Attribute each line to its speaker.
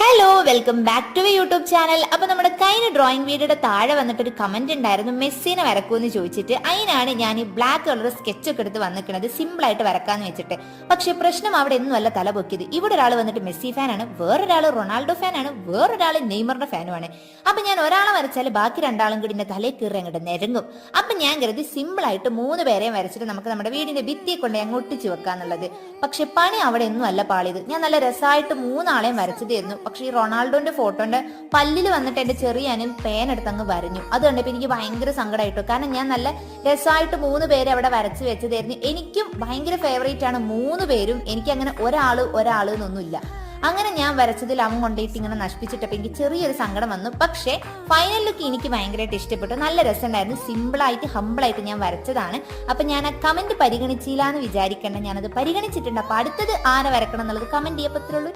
Speaker 1: Hello, welcome back to YouTube channel. അപ്പൊ നമ്മുടെ കഴിഞ്ഞ ഡ്രോയിങ് വീഡിയോയുടെ താഴെ വന്നിട്ട് ഒരു കമന്റ് ഉണ്ടായിരുന്നു, മെസ്സിനെ വരക്കൂന്ന് ചോദിച്ചിട്ട്. അതിനാണ് ഞാൻ ഈ ബ്ലാക്ക് കളർ സ്കെച്ച് ഒക്കെ എടുത്ത് വന്നിരിക്കുന്നത്, സിമ്പിൾ ആയിട്ട് വരക്കാന്ന് വെച്ചിട്ട്. പക്ഷെ പ്രശ്നം അവിടെ ഒന്നും അല്ല തല പൊക്കിയത്. ഇവിടെ ഒരാൾ വന്നിട്ട് മെസ്സി ഫാനാണ്, വേറൊരാൾ റൊണാൾഡോ ഫാനാണ്, വേറൊരാൾ നെയ്മറിന്റെ ഫാനുമാണ്. അപ്പൊ ഞാൻ ഒരാളെ വരച്ചാൽ ബാക്കി രണ്ടാളും കൂടി എന്റെ തലയിൽ കയറി അങ്ങോട്ട് നിരങ്ങും. അപ്പൊ ഞാൻ കരുതി സിമ്പിൾ ആയിട്ട് 3 പേരെയും വരച്ചിട്ട് നമുക്ക് നമ്മുടെ വീടിന്റെ ഭിത്തിയെ കൊണ്ട് അങ്ങ് ഒട്ടിച്ചു വെക്കാന്നുള്ളത്. പക്ഷെ പണി അവിടെ ഒന്നും അല്ല പാളിയത്. ഞാൻ നല്ല രസമായിട്ട് 3 ആളെയും വരച്ചതായിരുന്നു. പക്ഷെ ഈ റൊണാൾഡോന്റെ ഫോട്ടോന്റെ പല്ലിൽ വന്നിട്ട് എന്റെ ചെറിയാനും പേൻ എടുത്ത് അങ്ങ് വരഞ്ഞു. അത് കണ്ടപ്പോ എനിക്ക് ഭയങ്കര സങ്കടമായിട്ടോ. കാരണം ഞാൻ നല്ല രസമായിട്ട് 3 പേരെ അവിടെ വരച്ച് വെച്ചതായിരുന്നു. എനിക്കും ഭയങ്കര ഫേവറേറ്റ് ആണ് 3 പേരും. എനിക്ക് അങ്ങനെ ഒരാള് എന്നൊന്നുമില്ല. അങ്ങനെ ഞാൻ വരച്ചതിൽ അവൻ കൊണ്ടുപോയിട്ട് ഇങ്ങനെ നശിപ്പിച്ചിട്ടപ്പോൾ എനിക്ക് ചെറിയൊരു സങ്കടം വന്നു. പക്ഷേ ഫൈനൽ ലുക്ക് എനിക്ക് ഭയങ്കരമായിട്ട് ഇഷ്ടപ്പെട്ടു. നല്ല രസമുണ്ടായിരുന്നു. സിമ്പിളായിട്ട് ഹമ്പിളായിട്ട് ഞാൻ വരച്ചതാണ്. അപ്പൊ ഞാൻ ആ കമന്റ് പരിഗണിച്ചില്ല എന്ന് വിചാരിക്കേണ്ട, ഞാനത് പരിഗണിച്ചിട്ടുണ്ട്. അപ്പൊ അടുത്തത് ആരെ വരക്കണം എന്നുള്ളത് കമന്റ് ചെയ്യപ്പത്തുള്ളൂ.